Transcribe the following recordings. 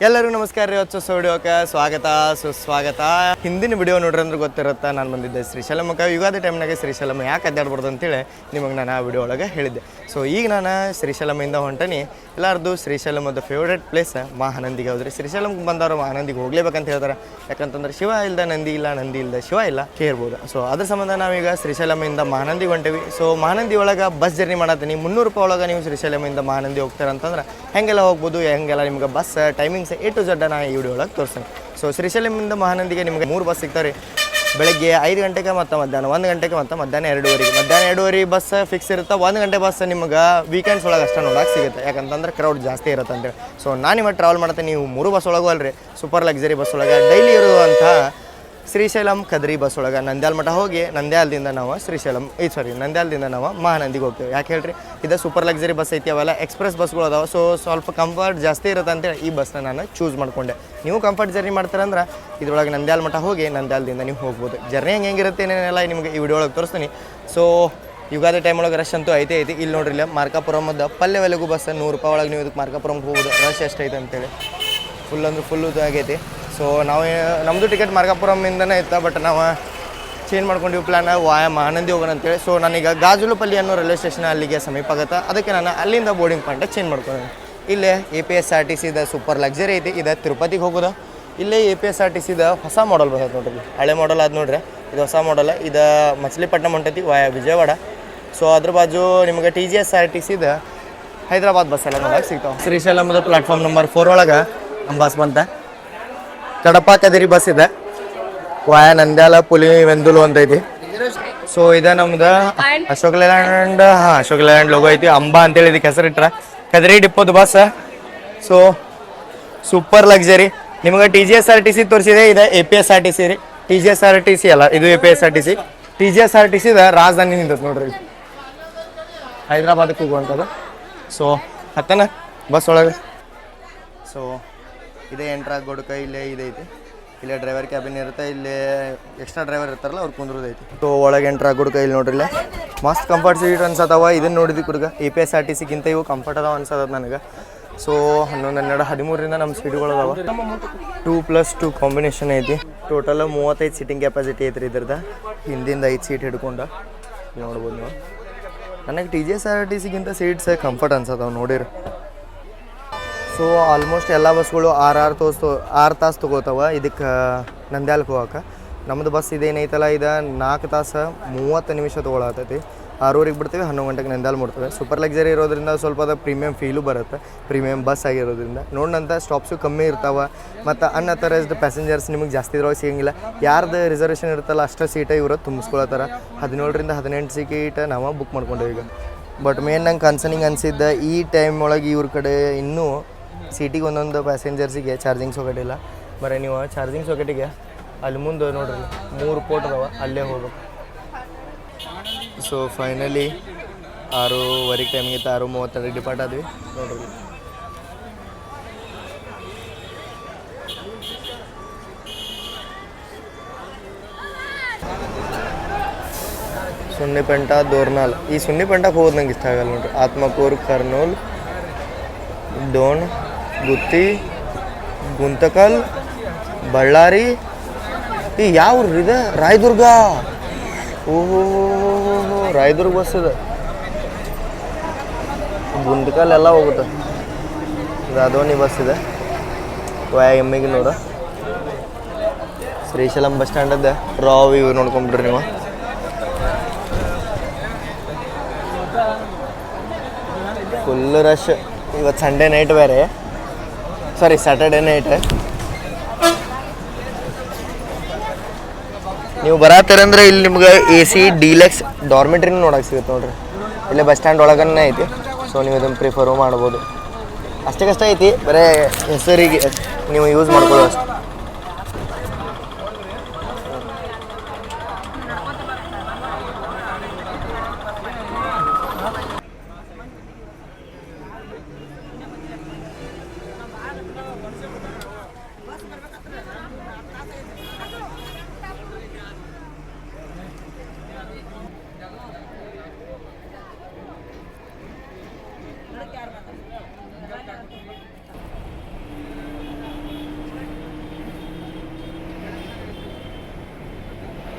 ಎಲ್ಲರಿಗೂ ನಮಸ್ಕಾರ ರೀ. ಹೊಸ ವಿಡಿಯೋಕ್ಕೆ ಸ್ವಾಗತ ಸುಸ್ವಾಗತ. ಹಿಂದಿನ ವಿಡಿಯೋ ನೋಡ್ರಿ ಅಂದ್ರೆ ಗೊತ್ತಿರುತ್ತೆ, ನಾನು ಬಂದಿದ್ದೆ ಶ್ರೀಶೈಲಮಕ್ಕೆ. ಯುಗಾದಿ ಟೈಮ್ನಾಗೆ ಶ್ರೀಶೈಲಂ ಯಾಕೆ ಅಡ್ಡಾಡ್ಬಾರ್ದು ಅಂತೇಳಿ ನಿಮಗೆ ನಾನು ಆ ವಿಡಿಯೋ ಒಳಗೆ ಹೇಳಿದ್ದೆ. ಸೊ ಈಗ ನಾನು ಶ್ರೀಶೈಲಮಿಂದ ಹೊಂಟನಿ. ಎಲ್ಲರದ್ದು ಶ್ರೀಶೈಲಮದ ಫೇವ್ರೇಟ್ ಪ್ಲೇಸ್ ಮಹಾನಂದಿಗೆ ಹೋದ್ರಿ. ಶ್ರೀಶೈಲಂಗೆ ಬಂದವರು ಮಹಾನಂದಿಗೆ ಹೋಗ್ಲೇಬೇಕಂತ ಹೇಳ್ತಾರೆ. ಯಾಕಂತಂದ್ರೆ ಶಿವ ಇಲ್ಲದ ನಂದಿ ಇಲ್ಲ, ನಂದಿ ಇಲ್ಲದ ಶಿವ ಇಲ್ಲ ಕೇಳ್ಬೋದು. ಸೊ ಅದ್ರ ಸಂಬಂಧ ನಾವೀಗ ಶ್ರೀಶೈಲಮಿಂದ ಮಹಾನಂದಿಗೆ ಹೊಂಟೇವಿ. ಸೊ ಮಹಾನಂದಿ ಒಳಗೆ ಬಸ್ ಜರ್ನಿ ಮಾಡತ್ತೀನಿ. 300 ರೂಪಾಯಿ ಒಳಗೆ ನೀವು ಶ್ರೀಶೈಲಮಿಂದ ಮಹಾನಂದಿ ಹೋಗ್ತಾರೆ ಅಂತಂದ್ರೆ ಹೆಂಗೆಲ್ಲ ಹೋಗ್ಬೋದು, ಹೆಂಗೆಲ್ಲ ನಿಮ್ಗೆ bus timings A to Z ನಾನು ಈ ವಿಡಿಯೋ ಒಳಗೆ ತೋರಿಸ್ತೀನಿ. ಸೊ ಶ್ರೀಶೈಲಮಿಂದ ಮಹಾನಂದಿಗೆ ನಿಮಗೆ 3 ಬಸ್ ಸಿಗ್ತಾರೆ. ಬೆಳಗ್ಗೆ 5 ಗಂಟೆಗೆ ಮತ್ತು ಮಧ್ಯಾಹ್ನ 1 ಗಂಟೆಗೆ ಮತ್ತು ಮಧ್ಯಾಹ್ನ 2:30. ಮಧ್ಯಾಹ್ನ 2:30 ಬಸ್ ಫಿಕ್ಸ್ ಇರುತ್ತೆ. 1 ಗಂಟೆ ಬಸ್ ನಿಮ್ಗೆ ವೀಕೆಂಡ್ಸ್ ಒಳಗೆ ಅಷ್ಟೇ ನೋಡೋಕೆ ಸಿಗುತ್ತೆ, ಯಾಕಂತಂದ್ರೆ ಕ್ರೌಡ್ ಜಾಸ್ತಿ ಇರುತ್ತೆ ಅಂತೇಳಿ. ಸೊ ನಾನು ಇವತ್ತು ಟ್ರಾವೆಲ್ ಮಾಡ್ತೀನಿ. ನೀವು 3 ಬಸ್ ಒಳಗೂ ಅಲ್ರಿ, ಸೂಪರ್ ಲಕ್ಸರಿ ಬಸ್ ಒಳಗೆ ಡೈಲಿ ಇರುವಂಥ ಶ್ರೀಶೈಲಂ ಕದ್ರಿ ಬಸ್ ಒಳಗೆ ನಂದ್ಯಾಲ ಮಠ ಹೋಗಿ ನಂದ್ಯಾಲದಿಂದ ನಾವು ನಂದ್ಯಾಲದಿಂದ ನಾವು ಮಹಾನಂದಿಗೆ ಹೋಗ್ತೇವೆ. ಯಾಕೆ ಹೇಳ್ರಿ, ಇದು ಸೂಪರ್ ಲಕ್ಸರಿ ಬಸ್ ಐತಿ, ಅವೆಲ್ಲ ಎಕ್ಸ್ಪ್ರೆಸ್ ಬಸ್ಗಳು ಅದಾವೆ. ಸೊ ಸ್ವಲ್ಪ ಕಂಫರ್ಟ್ ಜಾಸ್ತಿ ಇರುತ್ತೆ ಅಂತೇಳಿ ಈ ಬಸ್ನ ನಾನು ಚೂಸ್ ಮಾಡಿಕೊಂಡೆ. ನೀವು ಕಂಫರ್ಟ್ ಜರ್ನಿ ಮಾಡ್ತಾರಂದ್ರೆ ಇದ್ರೊಳಗೆ ನಂದ್ಯಾಲ ಮಠ ಹೋಗಿ ನಂದ್ಯಾಲದಿಂದ ನೀವು ಹೋಗ್ಬೋದು. ಜರ್ನಿ ಹೆಂಗಿರುತ್ತೆ ಏನೇನೆಲ್ಲ ನಿಮಗೆ ಈ ವಿಡಿಯೋ ಒಳಗೆ ತೋರಿಸ್ತೀನಿ. ಸೊ ಯುಗಾದಿ ಟೈಮ್ ಒಳಗೆ ರಶ್ ಅಂತೂ ಐತಿ. ಇಲ್ಲಿ ನೋಡ್ರಿ, ಇಲ್ಲ ಮಾರ್ಕಾಪುರಮದ ಪಲ್ಲೆವೆಲೆಗೂ ಬಸ್ 100 ರೂಪಾಯಿ ಒಳಗೆ ನೀವು ಇದಕ್ಕೆ ಮಾರ್ಕಾಪುರಮ್ಗೆ ಹೋಗ್ಬೋದು. ರಶ್ ಎಷ್ಟೈತೆ ಅಂತೇಳಿ ಫುಲ್ ಅಂದ್ರೆ ಫುಲ್ಲು ಆಗೈತಿ. ಸೊ ನಾವು ನಮ್ಮದು ಟಿಕೆಟ್ ಮಾರ್ಕಾಪುರಮಿಂದನೇ ಇತ್ತು, ಬಟ್ ನಾವು ಚೇಂಜ್ ಮಾಡ್ಕೊಂಡಿವಿ ಪ್ಲ್ಯಾನ್ ಮಹಾನಂದಿ ಹೋಗೋಣ ಅಂತೇಳಿ. ಸೊ ನಾನೀಗ ಗಾಜುಲಪಲ್ಲಿ ಅನ್ನೋ ರೈಲ್ವೆ ಸ್ಟೇಷನ್ ಅಲ್ಲಿಗೆ ಸಮೀಪ ಆಗುತ್ತೆ. ಅದಕ್ಕೆ ನಾನು ಅಲ್ಲಿಂದ ಬೋರ್ಡಿಂಗ್ ಪಾಯಿಂಟ್ ಚೇಂಜ್ ಮಾಡ್ಕೊಂಡೆ. ಇಲ್ಲೇ APSRTC ಸೂಪರ್ ಲಕ್ಸರಿ ಐತಿ. ಇದು ತಿರುಪತಿಗೆ ಹೋಗೋದು. ಇಲ್ಲೇ APSRTC ಹೊಸ ಮಾಡಲ್ ಬರ್ತೈತೆ ನೋಡ್ರಿ. ಹಳೆ ಮಾಡಲ್ ಅದು ನೋಡ್ರಿ, ಇದು ಹೊಸ ಮಾಡಲ್. ಇದು ಮಚಲಿಪಟ್ಟಣಂ ಹೊಂಟೈತಿ ವಿಜಯವಾಡ. ಸೊ ಅದ್ರ ಬಾಜು ನಿಮಗೆ TGSRTC ಹೈದರಾಬಾದ್ ಬಸ್ ಎಲ್ಲ ನೋಡಕ್ಕೆ ಸಿಗ್ತಾವೆ. ಶ್ರೀಶೈಲಮದ ಪ್ಲಾಟ್ಫಾರ್ಮ್ ನಂಬರ್ 4 ಒಳಗೆ ನಮ್ಮ ಬಸ್ ಬಂತ. ಕಡಪ ಕದಿರಿ ಬಸ್ ಇದೆ. ನಂದ್ಯಾಲ ಪುಲಿವೆಂದುಲು ಅಂತ ಐತಿ. ಸೊ ಇದೆ ನಮ್ದು ಅಶೋಕ್ ಲೇಲ್ಯಾಂಡ್. ಅಶೋಕ್ ಲೇಲ್ಯಾಂಡ್ ಲೋಗೋ ಐತಿ. ಅಂಬಾ ಅಂತೇಳಿ ಇದಕ್ಕೆ ಹೆಸರಿಟ್ರ. ಕದಿರಿ ಡಿಪ್ಪೋದು ಬಸ್. So super luxury. ನಿಮಗೆ TGSRTC ತೋರಿಸಿದೆ. ಇದೆ APSRTC ರೀ. TGSRTC ಅಲ್ಲ, ಇದು APSRTC. TGSRTC ರಾಜಧಾನಿ ನಿಂತೈತೆ ನೋಡ್ರಿ, ಹೈದರಾಬಾದಕ್ಕೆ ಹೋಗುವಂಥದ್ದು. ಸೊ ಹತ್ತನ ಬಸ್ ಒಳಗೆ. ಸೊ ಇದೇ ಎಂಟ್ರ್ ಆಗೋದಕ್ಕೆ ಇಲ್ಲೇ ಇದೈತಿ. ಇಲ್ಲೇ ಡ್ರೈವರ್ ಕ್ಯಾಬಿನ್ ಇರುತ್ತೆ. ಇಲ್ಲೇ ಎಕ್ಸ್ಟ್ರಾ ಡ್ರೈವರ್ ಇರ್ತಾರಲ್ಲ ಅವ್ರು ಕುಂದ್ರದೈತಿ. ಸೊ ಒಳಗೆ ಎಂಟ್ರ್ ಆಗೋದಕ್ಕೆ ಇಲ್ಲಿ ನೋಡ್ರಿ, ಇಲ್ಲೇ ಮಸ್ತ್ ಕಂಫರ್ಟ್ ಸೀಟ್ ಅನ್ಸತ್ತವ. ಇದನ್ನು ನೋಡಿದ್ವಿ ಕುಡ್ಗ APSRTCಗಿಂತ ಇವು ಕಂಫರ್ಟ್ ಅದಾವ ಅನ್ಸದ ನನಗೆ. ಸೊ 11, 12, 13ರಿಂದ ನಮ್ಮ ಸೀಟ್ಗಳು ಅದಾವ. 2+2 ಕಾಂಬಿನೇಷನ್ ಐತಿ. ಟೋಟಲ್ 35 ಸೀಟಿಂಗ್ ಕೆಪಾಸಿಟಿ ಐತ್ರಿ ಇದ್ರದ್ದು. ಹಿಂದಿಂದ 5 ಸೀಟ್ ಹಿಡ್ಕೊಂಡು ನೋಡ್ಬೋದು ನೀವು. ನನಗೆ TGSRTCಗಿಂತ ಸೀಟ್ಸ್ ಕಂಫರ್ಟ್ ಅನ್ಸತ್ತವ ನೋಡಿರಿ. ಸೊ ಆಲ್ಮೋಸ್ಟ್ ಎಲ್ಲ ಬಸ್ಗಳು 6 ತಾಸು ತೊಗೋತಾವ ಇದಕ್ಕೆ ನಂದ್ಯಾಲಕ್ಕೆ ಹೋಗಕ್ಕೆ. ನಮ್ಮದು ಬಸ್ ಇದೇನೈತಲ್ಲ, ಇದು 4 ತಾಸು 30 ನಿಮಿಷ ತೊಗೊಳತೈತಿ. 6:00ಗೆ ಬಿಡ್ತೀವಿ, 11 ಗಂಟೆಗೆ ನಂದ್ಯಾಲ ಮುಡ್ತೇವೆ. ಸೂಪರ್ ಲಕ್ಸರಿ ಇರೋದ್ರಿಂದ ಸ್ವಲ್ಪ ಅದು ಪ್ರೀಮಿಯಮ್ ಫೀಲು ಬರುತ್ತೆ. ಪ್ರೀಮಿಯಮ್ ಬಸ್ ಆಗಿರೋದ್ರಿಂದ ನೋಡಿದಂಥ ಸ್ಟಾಪ್ಸು ಕಮ್ಮಿ ಇರ್ತಾವೆ. ಮತ್ತು ಅನ್ಅಥರೈಸ್ಡ್ ಪ್ಯಾಸೆಂಜರ್ಸ್ ನಿಮಗೆ ಜಾಸ್ತಿ ಇದ್ರೊಳಗೆ ಸಿಗೋಂಗಿಲ್ಲ. ಯಾರ್ದು ರಿಸರ್ವೇಷನ್ ಇರುತ್ತಲ್ಲ ಅಷ್ಟು ಸೀಟ ಇವರು ತುಂಬಿಸ್ಕೊಳತ್ತಾರ. 17ರಿಂದ 18 ಸೀಟ್ ನಾವು ಬುಕ್ ಮಾಡ್ಕೊಂಡೇವೆ ಈಗ. ಬಟ್ ಮೇನ್ ನಂಗೆ ಕನ್ಸರ್ನಿಂಗ್ ಅನಿಸಿದ್ದ ಈ ಟೈಮ್ ಒಳಗೆ ಇವ್ರ ಕಡೆ ಇನ್ನೂ ಸೀಟಿಗೆ ಒಂದೊಂದು ಪ್ಯಾಸೆಂಜರ್ಸಿಗೆ ಚಾರ್ಜಿಂಗ್ ಸಾಕೆಟ್ ಇಲ್ಲ. ಬರೀ ನೀವು ಚಾರ್ಜಿಂಗ್ ಸಾಕೆಟಿಗೆ ಅಲ್ಲಿ ಮುಂದೆ ನೋಡ್ರಿ 3 ಪೋರ್ಟ್ ಅದಾವ, ಅಲ್ಲೇ ಹೋಗ್ಬೇಕು. ಸೊ ಫೈನಲಿ 6:30 ಟೈಮ್ಗಿಂತ 6:32 ಡಿಪಾರ್ಟ್ ಆದ್ವಿ ನೋಡ್ರಿ. ಸುನ್ನಿಪೆಂಟ ದೋರ್ನಾಲ್. ಈ ಸುನ್ನಿಪೆಂಟಕ್ಕೆ ಹೋಗೋದು ನಂಗೆ ಇಷ್ಟ ಆಗಲ್ಲ ನೋಡ್ರಿ. ಆತ್ಮಕೂರು, ಕರ್ನೂಲ್, ಡೋನ್, ಗುತ್ತಿ, ಗುಂತಕಲ್, ಬಳ್ಳಾರಿ. ಈ ಯಾವ ಇದೆ ರಾಯದುರ್ಗ. ಓಹೋ ರಾಯದುರ್ಗ ಬಸ್ ಇದೆ. ಗುಂತಕಲ್ ಎಲ್ಲ ಹೋಗುತ್ತೆ. ಇದು ಅದೋನಿ ಬಸ್ ಇದೆ. ಎಮ್ಮಿಗೆ ನೋಡ ಶ್ರೀಶೈಲಂ ಬಸ್ ಸ್ಟ್ಯಾಂಡದ್ದು ರಾವ್ ಇವು ನೋಡ್ಕೊಂಬಿಡ್ರಿ ನೀವು. Full rush. ಇವತ್ತು ಸಂಡೇ ನೈಟ್ ಬೇರೆ, ಸ್ಯಾಟರ್ಡೇ ನೈಟ್. ನೀವು ಬರತ್ತೀರಂದ್ರೆ ಇಲ್ಲಿ ನಿಮ್ಗೆ AC ಡೀಲಕ್ಸ್ ಡಾರ್ಮೆಟ್ರಿನೂ ನೋಡೋಕೆ ಸಿಗುತ್ತೆ ನೋಡ್ರಿ. ಇಲ್ಲೇ ಬಸ್ ಸ್ಟ್ಯಾಂಡ್ ಒಳಗನೆ ಐತಿ. ಸೊ ನೀವು ಇದನ್ನು ಪ್ರಿಫರು ಮಾಡ್ಬೋದು. ಅಷ್ಟೇ ಕಷ್ಟ ಐತಿ, ಬರೀ ಹೆಸರಿಗೆ ನೀವು ಯೂಸ್ ಮಾಡ್ಕೊಳ್ಳೋ ಅಷ್ಟು.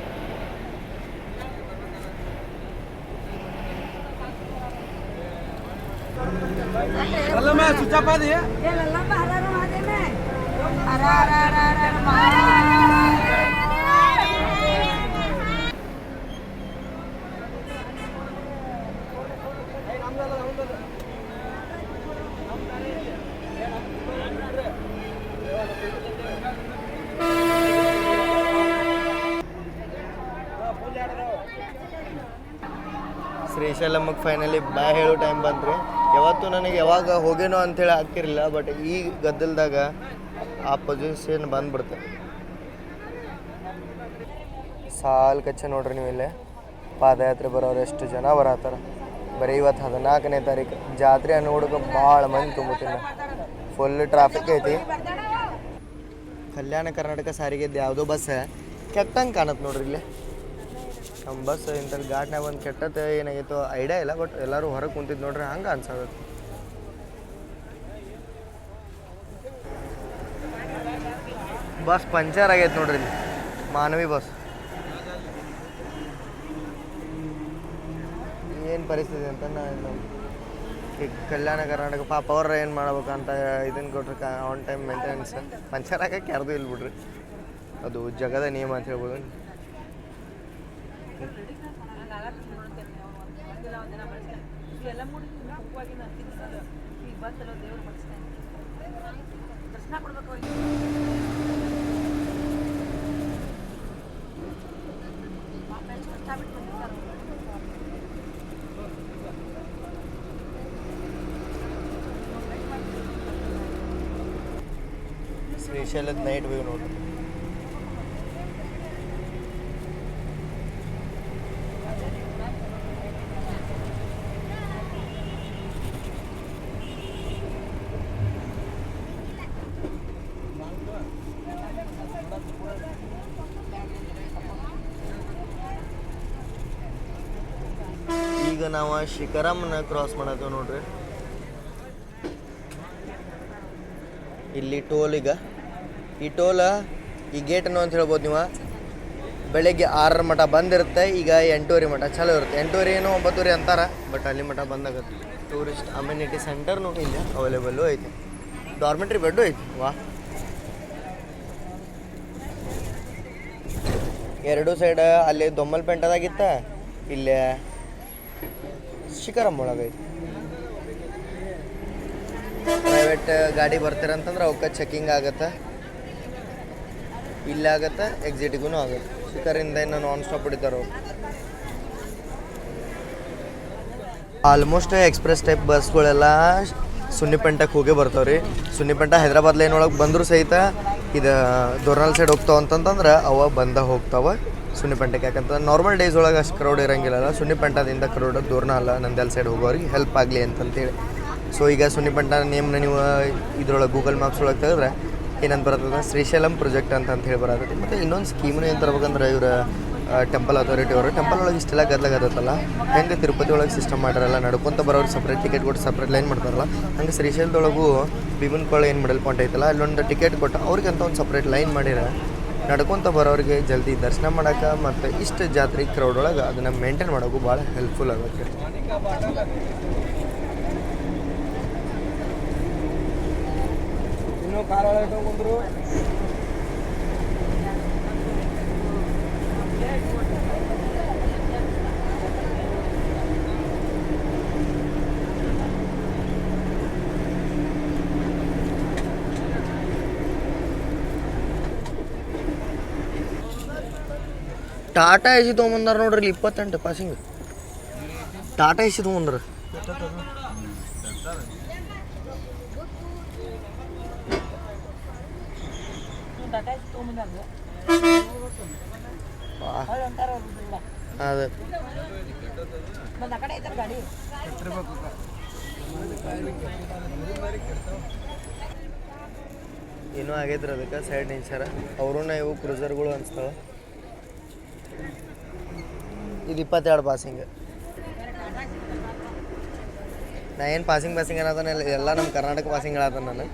ಶ್ರೀಶೈಲಮ್ಗೆ ಫೈನಲಿ ಬಾಯ್ ಹೇಳೋ ಟೈಮ್ ಬಂತ್ರಿ. ಯಾವತ್ತು ನನಗೆ ಯಾವಾಗ ಹೋಗೇನೋ ಅಂಥೇಳಿ ಆಗ್ತಿರಲಿಲ್ಲ, ಬಟ್ ಈ ಗದ್ದಲ್ದಾಗ ಆ ಪೊಸಿಷನ್ ಬಂದ್ಬಿಡ್ತೆ. ಸಾಲ್ ಕಚ್ಚ ನೋಡ್ರಿ ನೀವು ಇಲ್ಲೇ ಪಾದಯಾತ್ರೆ ಬರೋರು ಎಷ್ಟು ಜನ ಬರತ್ತಾರ. ಬರೀ ಇವತ್ತು 14ನೇ ತಾರೀಕು ಜಾತ್ರೆ ನೋಡೋಕೆ ಭಾಳ ಮಂದಿ ತುಂಬುತ್ತಿಲ್ಲ, ಫುಲ್ ಟ್ರಾಫಿಕ್ ಐತಿ. ಕಲ್ಯಾಣ ಕರ್ನಾಟಕ ಸಾರಿಗೆದ್ದು ಯಾವುದೋ ಬಸ್ ಕೆಟ್ಟಂಗೆ ಕಾಣತ್ತೆ ನೋಡ್ರಿ ಇಲ್ಲಿ. ನಮ್ಮ ಬಸ್ ಇಂಥಲ್ಲಿ ಘಾಟ್ನಾಗ ಒಂದು ಕೆಟ್ಟತ್ತೆ ಏನಾಗಿತ್ತು ಐಡಿಯಾ ಇಲ್ಲ, ಬಟ್ ಎಲ್ಲರೂ ಹೊರಗೆ ಕುಂತಿದ್ದು ನೋಡ್ರಿ ಹಂಗೆ ಅನ್ಸೋದು. ಬಸ್ ಪಂಚರ್ ಆಗೈತೆ ನೋಡ್ರಿ ಇಲ್ಲಿ, ಮಾನವಿ ಬಸ್. ಏನು ಪರಿಸ್ಥಿತಿ ಅಂತ ಕಲ್ಯಾಣ ಕರ್ನಾಟಕ ಪಾಪ ಅವ್ರ ಏನು ಮಾಡ್ಬೇಕಂತ ಇದನ್ನು ಕೊಟ್ರೆ ಆನ್ ಟೈಮ್ ಮೇಂಟೆನೆನ್ಸ್ ಪಂಚರ್ ಆಗಕ್ಕೆ ಯಾರ್ದು ಇಲ್ಲ ಬಿಡ್ರಿ, ಅದು ಜಗದ ನಿಯಮ ಅಂತ ಹೇಳ್ಬೋದು. ಶ್ರೀಶೈಲದ ನೈಟ್ ವ್ಯೂ ನೋಡ್ರಿ. ಈಗ ನಾವು ಶಿಖರಮ್ನ ಕ್ರಾಸ್ ಮಾಡತ್ತೇವೆ ನೋಡ್ರಿ. ಇಲ್ಲಿ ಟೋಲ್, ಈಗ ಈ ಟೋಲ್ ಈ ಗೇಟನ್ನು ಅಂತ ಹೇಳ್ಬೋದು ನೀವು. ಬೆಳಗ್ಗೆ 6 ಮಟ ಬಂದಿರುತ್ತೆ, ಈಗ 8:30 ಮಟ ಚಾಲೂ ಇರುತ್ತೆ. 8:30 ಏನೋ 9:30 ಅಂತಾರೆ, ಬಟ್ ಅಲ್ಲಿ ಮಟ ಬಂದಾಗುತ್ತೆ. ಟೂರಿಸ್ಟ್ ಅಮ್ಯುನಿಟಿ ಸೆಂಟರ್ನು ಇಲ್ಲ ಅವೈಲೇಬಲ್ಲು ಐತಿ, ಡಾರ್ಮೆಟ್ರಿ ಬೆಡ್ಡು ಐತಿ. ವಾ, ಎರಡೂ ಸೈಡ್ ಅಲ್ಲಿ ದೊಮ್ಮಲ್ಪೇಂಟದಾಗಿತ್ತ, ಇಲ್ಲೇ ಶಿಖರಮ್ ಒಳಗೈತಿ. ಪ್ರೈವೇಟ್ ಗಾಡಿ ಬರ್ತೀರಂತಂದ್ರೆ ಅವಕ್ಕೆ ಚೆಕಿಂಗ್ ಆಗುತ್ತೆ, ಇಲ್ಲಾಗತ್ತೆ, ಎಕ್ಸಿಟಿಗೂ ಆಗುತ್ತೆ. ಶಿಖರಿಂದ ಇನ್ನು ನಾನ್ ಸ್ಟಾಪ್ ಹೊಡಿತಾರೆ. ಆಲ್ಮೋಸ್ಟ್ ಎಕ್ಸ್ಪ್ರೆಸ್ ಟೈಪ್ ಬಸ್ಗಳೆಲ್ಲ ಸುನ್ನಿಪೇಂಟಕ್ಕೆ ಹೋಗೇ ಬರ್ತಾವೆ ರೀ. ಸುನ್ನಿಪೇಂಟ ಹೈದ್ರಾಬಾದ್ ಲೈನ್ ಒಳಗೆ ಬಂದರೂ ಸಹಿತ ಇದು ದೋರ್ನಾಲ್ ಸೈಡ್ ಹೋಗ್ತಾವ ಅಂತಂತಂದ್ರೆ ಅವ ಬಂದ ಹೋಗ್ತಾವೆ ಸುನ್ನಿಪೇಂಟಕ್ಕೆ. ಯಾಕಂತಂದ್ರೆ ನಾರ್ಮಲ್ ಡೇಸ್ ಒಳಗೆ ಅಷ್ಟು ಕ್ರೌಡ್ ಇರೋಂಗಿಲ್ಲ, ಸುನ್ನಿಪೇಂಟದಿಂದ ಕ್ರೌಡ್ ದೋರ್ನಾಲ್ ನಂದ್ಯಾಲ್ ಸೈಡ್ ಹೋಗೋರಿಗೆ ಹೆಲ್ಪ್ ಆಗಲಿ ಅಂತಂತೇಳಿ. ಸೊ ಈಗ ಸುನ್ನಿಪೇಂಟ ನೇಮ್ನ ನೀವು ಇದ್ರೊಳಗೆ ಗೂಗಲ್ ಮ್ಯಾಪ್ಸ್ ಒಳಗೆ ತೆಗೆದ್ರೆ ಏನಂತ ಬರ್ತದೆ, ಶ್ರೀಶೈಲಂ ಪ್ರಾಜೆಕ್ಟ್ ಅಂತ ಹೇಳಿ ಬರತ್ತೆ. ಮತ್ತು ಇನ್ನೊಂದು ಸ್ಕೀಮ್ನ ಏನು ತರ್ಬೇಕಂದ್ರೆ ಇವ್ರ ಟೆಂಪಲ್ ಅಥಾರಿಟಿ ಅವರು ಟೆಂಪಲ್ ಒಳಗೆ ಇಷ್ಟೆಲ್ಲ ಗದ್ದಲಾಗತ್ತಲ್ಲ, ಹೆಂಗೆ ತಿರುಪತಿ ಒಳಗೆ ಸಿಸ್ಟಮ್ ಮಾಡಿರಲ್ಲ, ನಡ್ಕೊಂತ ಬರೋರು ಸಪ್ರೇಟ್ ಟಿಕೆಟ್ ಕೊಟ್ಟು ಸಪ್ರೇಟ್ ಲೈನ್ ಮಾಡ್ತಾರಲ್ಲ, ಹಂಗೆ ಶ್ರೀಶೈಲದೊಳಗೂ ಭೀಮನ್ಕೊಳ ಏನು ಮಿಡಲ್ ಪಾಯಿಂಟ್ ಐತಲ್ಲ, ಅಲ್ಲೊಂದು ಟಿಕೆಟ್ ಕೊಟ್ಟು ಅವ್ರಿಗೆ ಅಂತ ಒಂದು ಸಪ್ರೇಟ್ ಲೈನ್ ಮಾಡಿರ ನಡ್ಕೊತ ಬರೋರಿಗೆ ಜಲ್ದಿ ದರ್ಶನ ಮಾಡೋಕೆ ಮತ್ತು ಇಷ್ಟು ಜಾತ್ರೆ ಕ್ರೌಡ್ ಒಳಗೆ ಅದನ್ನು ಮೇಂಟೈನ್ ಮಾಡೋಕ್ಕೂ ಭಾಳ ಹೆಲ್ಪ್ಫುಲ್ ಆಗುತ್ತೆ. ಇನ್ನೂ ಕಾರ್ ಒಳಗೆ ಹೋಗ್ರು ಟಾಟಾ ಎ ಸಿ ತೊಗೊಂಬಂದಾರ ನೋಡ್ರಿ, 28 ಪಾಸಿಂಗ್ ಟಾಟಾ ಎ ಸಿ ತೊಗೊಂಡ್ರ. ಅದೇ ಏನೋ ಆಗೈತ್ರಿ, ಅದಕ್ಕೆ ಸೈಡ್ ನಿಂಚಾರ. ಅವ್ರೂ ಇವು ಕ್ರೂಸರ್ಗಳು ಅನ್ಸ್ತಾವ. ಇದು 22 ಪಾಸಿಂಗ್. ನಾ ಏನು ಪಾಸಿಂಗ್ ಅನ್ನೋದನ್ನ ಎಲ್ಲ ನಮ್ಮ ಕರ್ನಾಟಕ ಪಾಸಿಂಗ್ ಹೇಳತ್ತಾನ. ನಾನು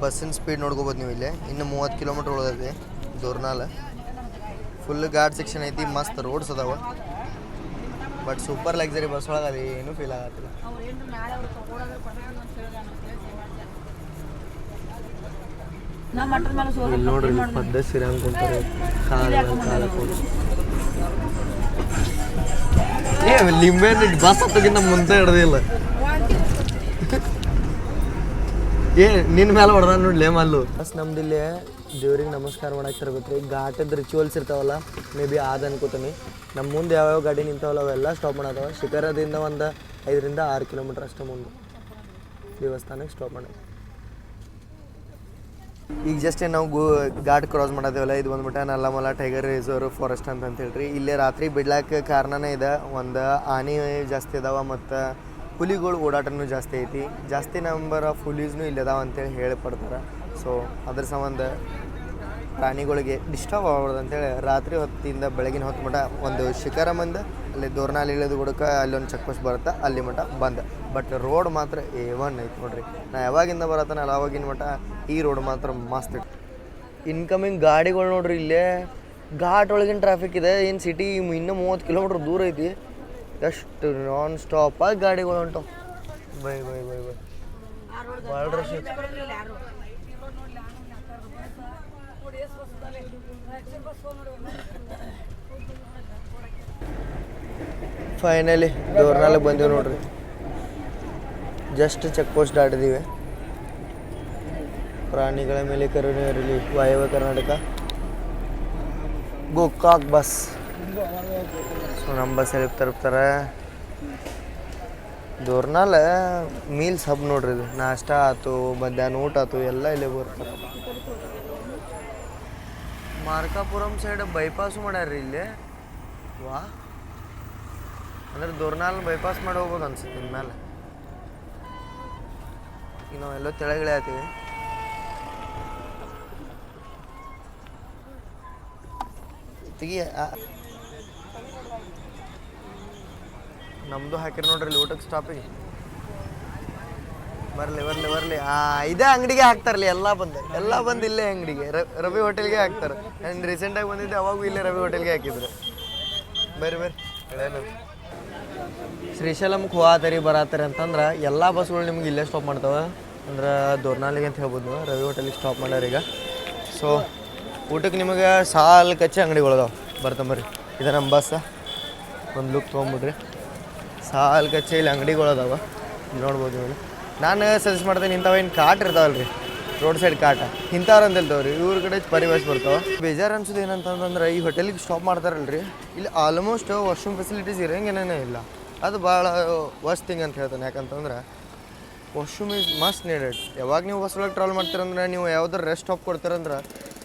ಬಸ್ಸಿನ ಸ್ಪೀಡ್ ನೋಡ್ಕೋಬೋದು ನೀವು ಇಲ್ಲೇ. ಇನ್ನು 30 ಕಿಲೋಮೀಟ್ರ್ ಉಳಿದೈತಿ ದೋರ್ನಾಲ್. ಫುಲ್ ಘಾಟ್ ಸೆಕ್ಷನ್ ಐತಿ, ಮಸ್ತ್ ರೋಡ್ಸ್ ಅದಾವ. ಬಟ್ ಸೂಪರ್ ಲಕ್ಸರಿ ಬಸ್ ಒಳಗೆ ಅದು ಏನೂ ಫೀಲ್ ಆಗತ್ತಿಲ್ಲ. ಇಲ್ಲಿ ನೋಡ್ರಿ ಪದ್ಧತಿ ಸೀರೆ ಅನ್ಕೊಂತಾರೆ ಲಿಂಬೆ ಬಸ್ ಹತ್ತೋಕ್ಕಿಂತ ಮುಂದೆ ಹಿಡ್ದಿಲ್ಲ. ನಿನ್ನ ಮೇಲೆ ಹೊಡೆದ ನೋಡ್ಲೇ ಮಲ್ಲು. ಬಸ್ ನಮ್ದಿಲ್ಲೇ ದೇವ್ರಿಗೆ ನಮಸ್ಕಾರ ಮಾಡಕ್ಕೆ ತರಬೇಕು ರೀ. ಘಾಟದ ರಿಚುವಲ್ಸ್ ಇರ್ತಾವಲ್ಲ, ಮೇ ಬಿ ಆದ ಅನ್ಕೋತೀನಿ. ನಮ್ಮ ಮುಂದೆ ಯಾವ್ಯಾವ ಗಾಡಿ ನಿಂತಾವಲ್ಲ ಅವೆಲ್ಲ ಸ್ಟಾಪ್ ಮಾಡತ್ತವ. ಶಿಖರದಿಂದ ಒಂದು 5 ರಿಂದ 6 ಕಿಲೋಮೀಟ್ರ್ ಅಷ್ಟು ಮುಂದೆ ದೇವಸ್ಥಾನಕ್ಕೆ ಸ್ಟಾಪ್ ಮಾಡೋದು. ಈಗ ಜಸ್ಟ್ ನಾವು ಘಾಟ್ ಕ್ರಾಸ್ ಮಾಡೋದೇವಲ್ಲ, ಇದು ಬಂದ್ಬಿಟ್ಟು ನಲ್ಲಮಲ ಟೈಗರ್ ರಿಸರ್ವ್ ಫಾರೆಸ್ಟ್ ಅಂತ ಹೇಳ್ರಿ. ಇಲ್ಲೇ ರಾತ್ರಿ ಬಿಡ್ಲಾಕ ಕಾರಣನೇ ಇದೆ, ಒಂದು ಆನೆ ಜಾಸ್ತಿ ಇದಾವೆ ಮತ್ತು ಹುಲಿಗಳು ಓಡಾಟನೂ ಜಾಸ್ತಿ ಐತಿ. ಜಾಸ್ತಿ ನಂಬರ್ ಆಫ್ ಹುಲೀಸ್ನೂ ಇಲ್ಲದಾವ ಅಂತೇಳಿ ಹೇಳ್ಪಡ್ತಾರೆ. ಸೊ ಅದ್ರ ಸಂಬಂಧ ಪ್ರಾಣಿಗಳಿಗೆ ಡಿಸ್ಟರ್ಬ್ ಆಗ್ಬಾರ್ದು ಅಂತೇಳಿ ರಾತ್ರಿ ಹೊತ್ತಿಂದ ಬೆಳಗಿನ ಹೊತ್ತು ಮಟ್ಟ ಒಂದು ಶಿಖರ ಬಂದು ಅಲ್ಲಿ ದೋರ್ನಾಲ್ ಇಳಿದು ಗುಡಕ್ಕೆ ಅಲ್ಲೊಂದು ಚೆಕ್ ಪೋಸ್ಟ್ ಬರುತ್ತೆ, ಅಲ್ಲಿ ಮಟ್ಟ ಬಂದ. ಬಟ್ ರೋಡ್ ಮಾತ್ರ A1 ಐತೆ ನೋಡ್ರಿ. ನಾ ಯಾವಾಗಿಂದ ಬರತ್ತಾನಲ್ಲ ಅವಾಗಿನ ಮಟ್ಟ ಈ ರೋಡ್ ಮಾತ್ರ ಮಸ್ತ್ ಇತ್ತು. ಇನ್ಕಮಿಂಗ್ ಗಾಡಿಗಳು ನೋಡ್ರಿ, ಇಲ್ಲೇ ಘಾಟ್ ಒಳಗಿನ ಟ್ರಾಫಿಕ್ ಇದೆ. ಏನು ಸಿಟಿ ಇನ್ನೂ 30 ಕಿಲೋಮೀಟ್ರ್ ದೂರ ಐತಿ. ಎಷ್ಟು ನಾನ್ ಸ್ಟಾಪಾಗಿ ಗಾಡಿಗಳು ಹೊಂಟವು. ಬೈ ಬೈ ಬೈ ಬೈ ಭಾಳ ರಶ್. ಫೈನಲಿ ದೋರ್ನಾಲ್ಗೆ ಬಂದೀವಿ ನೋಡ್ರಿ. ಜಸ್ಟ್ ಚೆಕ್ ಪೋಸ್ಟ್ ದಾಟಿದ್ದೀವಿ. ಪ್ರಾಣಿಗಳ ಮೇಲೆ ಕರುಣೆ ಇರಲಿ. ವಾಯವ್ಯ ಕರ್ನಾಟಕ ಗೋಕಾಕ್ ಬಸ್. ಸೊ ನಮ್ಮ ಬಸ್ ಎಲ್ಲಿ ತಲುಪ್ತಾರೆ? ದೋರ್ನಾಲ್ ಮೀಲ್ಸ್ ಹಬ್ ನೋಡ್ರಿ. ಇದು ನಾಷ್ಟ ಆಯ್ತು, ಮಧ್ಯಾಹ್ನ ಊಟ ಆಯ್ತು, ಎಲ್ಲ ಇಲ್ಲೇ ಬರ್ತಾರೆ. ಮಾರ್ಕಾಪುರಂ ಸೈಡ್ ಬೈಪಾಸು ಮಾಡ್ಯಾರ್ರಿ ಇಲ್ಲಿ. ವಾ, ಅಂದ್ರೆ ದೋರ್ನಾಲ್ ಬೈಪಾಸ್ ಮಾಡಿ ಹೋಗ್ಬೋದು ಅನ್ಸುತ್ತೆ ಇನ್ಮೇಲೆ. ಈಗ ನಾವೆಲ್ಲೋ ತೆಳಗಿಳೆ ಆತೀವಿ. ನಮ್ಮದು ಹಾಕಿರಿ ನೋಡ್ರಿ ಇಲ್ಲಿ ಊಟಕ್ಕೆ ಸ್ಟಾಪಿಗೆ. ಬರಲಿ ಬರಲಿ ಬರಲಿ. ಇದೇ ಅಂಗಡಿಗೆ ಹಾಕ್ತಾರಲ್ಲ, ಎಲ್ಲ ಬಂದು ಇಲ್ಲೇ ಅಂಗಡಿಗೆ ರವಿ ಹೋಟೆಲ್ಗೆ ಹಾಕ್ತಾರೆ. ನಾನು ರೀಸೆಂಟಾಗಿ ಬಂದಿದ್ದೆ, ಅವಾಗೂ ಇಲ್ಲೇ ರವಿ ಹೋಟೆಲ್ಗೆ ಹಾಕಿದ್ರು. ಬರ್ರಿ ಹೇಳೇನು ಶ್ರೀಶೈಲಮ್ಗೆ ಹೋಗತ್ತರಿ ಬರತ್ತರಿ ಅಂತಂದ್ರೆ ಎಲ್ಲ ಬಸ್ಗಳು ನಿಮ್ಗೆ ಇಲ್ಲೇ ಸ್ಟಾಪ್ ಮಾಡ್ತಾವೆ. ಅಂದ್ರೆ ದೋರ್ನಾಲಿಗೆ ಅಂತ ಹೇಳ್ಬೋದು. ರವಿ ಹೋಟೆಲಿಗೆ ಸ್ಟಾಪ್ ಮಾಡ್ಯಾರ ಈಗ. ಸೊ ಊಟಕ್ಕೆ ನಿಮಗೆ ಸಾಲು ಕಚ್ಚಿ ಅಂಗಡಿಗಳದಾವೆ, ಬರ್ತಾಂಬರ್ರಿ. ಇದು ನಮ್ಮ ಬಸ್. ಒಂದು ಲುಕ್ ತೊಗೊಂಬಿಡ್ರಿ. ಸಾಲು ಕಚ್ಚಿ ಇಲ್ಲಿ ಅಂಗಡಿಗಳದಾವೆ, ನೋಡ್ಬೋದು ನೀವು. ನಾನು ಸಜೆಸ್ಟ್ ಮಾಡ್ತೇನೆ, ಇಂಥವೇನು ಕಾಟ್ ಇರ್ತಾವಲ್ಲ ರೀ, ರೋಡ್ ಸೈಡ್ ಕಾಟ, ಇಂಥವ್ರು ಅಂತ ಹೇಳ್ತಾವ್ರಿ. ಇವ್ರ ಕಡೆ ಪರಿವಾಸ ಬರ್ತಾವೆ. ಬೇಜಾರು ಅನ್ಸೋದು ಏನಂತಂದ್ರೆ ಈ ಹೋಟೆಲಿಗೆ ಸ್ಟಾಪ್ ಮಾಡ್ತಾರಲ್ರಿ, ಇಲ್ಲಿ ಆಲ್ಮೋಸ್ಟ್ ವಾಶ್ರೂಮ್ ಫೆಸಿಲಿಟೀಸ್ ಇರೋಂಗೇನೇ ಇಲ್ಲ. ಅದು ಭಾಳ ವರ್ಸ್ಟ್ ಥಿಂಗ್ ಅಂತ ಹೇಳ್ತಾನೆ. ಯಾಕಂತಂದ್ರೆ ವಾಶ್ರೂಮ್ ಈಸ್ ಮಸ್ಟ್ ನೀಡೆಡ್. ಯಾವಾಗ ನೀವು ಬಸ್ ಒಳಗೆ ಟ್ರಾವೆಲ್ ಮಾಡ್ತೀರಂದ್ರೆ, ನೀವು ಯಾವ್ದಾರು ರೆಸ್ಟ್ ಸ್ಟಾಪ್ ಕೊಡ್ತೀರಂದ್ರೆ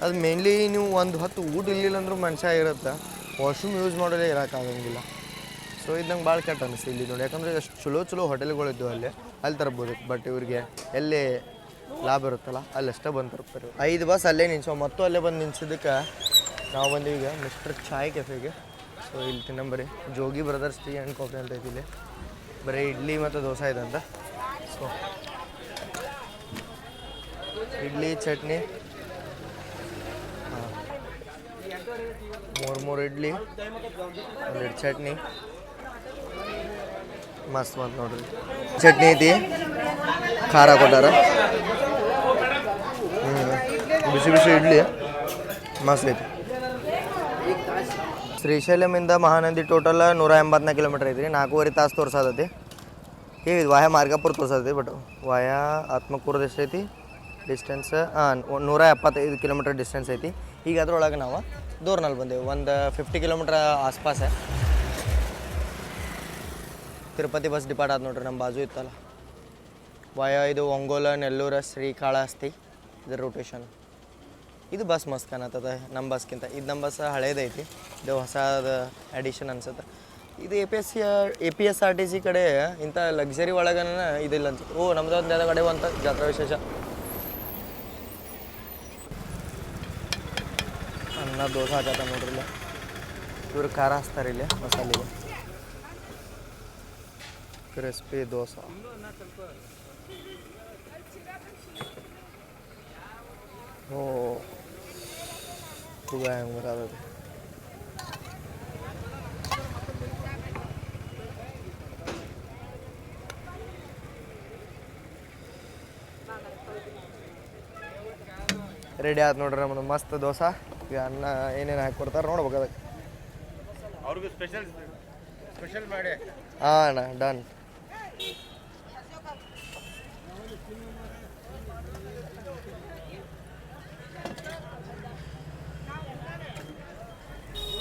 ಅದು ಮೇನ್ಲಿ ನೀವು ಒಂದು ಹೊತ್ತು ಊಟ ಇರಲಿಲ್ಲ ಅಂದ್ರೂ ಮನುಷ್ಯ ಇರುತ್ತೆ, ವಾಶ್ರೂಮ್ ಯೂಸ್ ಮಾಡೋದೇ ಇರೋಕ್ಕಾಗಂಗಿಲ್ಲ. ಸೊ ಇದು ನಂಗೆ ಭಾಳ ಕೆಟ್ಟ ಅನಿಸ್ತು ಇಲ್ಲಿ ನೋಡಿ. ಯಾಕಂದರೆ ಎಷ್ಟು ಚಲೋ ಹೋಟೆಲ್ಗಳಿದ್ದು ಅಲ್ಲಿ ತರ್ಬೋದು. ಬಟ್ ಇವ್ರಿಗೆ ಎಲ್ಲಿ ಲಾಭ ಇರುತ್ತಲ್ಲ ಅಲ್ಲಷ್ಟೇ ಬಂದು ತರ್ತಾರೆ. 5 ಬಸ್ ಅಲ್ಲೇ ನಿಲ್ಸೋ, ಮತ್ತು ಅಲ್ಲೇ ಬಂದು ನಿಲ್ಸಿದ್ದಕ್ಕೆ ನಾವು ಬಂದೀವಿ ಈಗ ಮಿಸ್ಟರ್ ಚಾಯ್ ಕೆಫೆಗೆ. ಸೊ ಇಲ್ಲಿ ತಿನ್ನಂಬರಿ ಜೋಗಿ ಬ್ರದರ್ಸ್ ಟೀ ಆ್ಯಂಡ್ ಕಾಫಿ ಅಂತ ಐತಿ. ಇಲ್ಲಿ ಬರೀ ಇಡ್ಲಿ ಮತ್ತು ದೋಸೆ ಇದೆ ಅಂತ. ಸೊ ಇಡ್ಲಿ ಚಟ್ನಿ, 3 ಇಡ್ಲಿ, 1 ಚಟ್ನಿ, ಮಸ್ತ್ ಬಂತು ನೋಡ್ರಿ. ಚಟ್ನಿ ಐತಿ, ಖಾರ ಕೊಟ್ಟಾರ, ಬಿಸಿ ಬಿಸಿ ಇಡ್ಲಿ ಮಸ್ತ್ ಐತಿ. ಶ್ರೀಶೈಲಮಿಂದ ಮಹಾನದಿ ಟೋಟಲ್ 184 ಕಿಲೋಮೀಟ್ರ್ ಐತಿ. 4.5 ತಾಸು ತೋರ್ಸತೈತಿ. ಈಗ ವಾಯ ಮಾರ್ಗಾಪುರ ತೋರ್ಸತೈತಿ, ಬಟ್ ವಾಯ ಆತ್ಮಕೂರದ ಎಷ್ಟೈತಿ ಡಿಸ್ಟೆನ್ಸ್? 175 ಕಿಲೋಮೀಟ್ರ್ ಡಿಸ್ಟೆನ್ಸ್ ಐತಿ. ಈಗ ಅದ್ರೊಳಗೆ ನಾವು ದೋರ್ನಾಲ್ ಬಂದೇವು. ಒಂದು 50 ಕಿಲೋಮೀಟ್ರ್ ಆಸ್ಪಾಸ ತಿರುಪತಿ ಬಸ್ ಡಿಪಾರ್ಟ್ ಆದ ನೋಡ್ರಿ. ನಮ್ಮ ಬಾಜು ಇತ್ತಲ್ಲ ವಾಯ, ಇದು ಒಂಗೋಲ, ನೆಲ್ಲೂರು, ಶ್ರೀಕಾಳಹಸ್ತಿ ಇದ್ರ ರೊಟೇಷನ್. ಇದು ಬಸ್ ಮಸ್ತ್ ಕಾಣತ್ತದ ನಮ್ಮ ಬಸ್ಗಿಂತ. ಇದು ನಮ್ಮ ಬಸ್ ಹಳೇದೈತಿ, ಇದು ಹೊಸದ ಅಡಿಷನ್ ಅನ್ಸುತ್ತೆ. ಇದು APSRTC ಕಡೆ ಇಂಥ ಲಕ್ಸರಿ ಒಳಗನ ಇದಿಲ್ಲ ಅನ್ಸುತ್ತೆ. ಓ ನಮ್ದು ಒಂದು ಯಾವ್ದು ಕಡೆ ಅಂತ ಜಾತ್ರಾ ವಿಶೇಷ. ಅನ್ನ ದೋಸೆ ಹಾಕತ್ತ ನೋಡ್ರಿಲ್ಲ, ಇವ್ರು ಖಾರ ಹಚ್ತಾರೆ ಇಲ್ಲಿ ಮಸಾಲೆಗೆ. ಕ್ರಿಸ್ಪಿ ದೋಸೆ, ಓ ಹೆಂಗೆ ಬರೋದು. ರೆಡಿ ಆಯ್ತು ನೋಡ್ರಿ ನಮ್ಮದು ಮಸ್ತ್ ದೋಸೆ. ಈಗ ಅನ್ನ ಏನೇನು ಹಾಕಿ ಕೊಡ್ತಾರೆ ನೋಡ್ಬೇಕು ಅದಕ್ಕೆ. ಅವ್ರಿಗೂ ಸ್ಪೆಷಲ್ ಮಾಡಿ. ಹಾಂ ಅಣ್ಣ ಡನ್.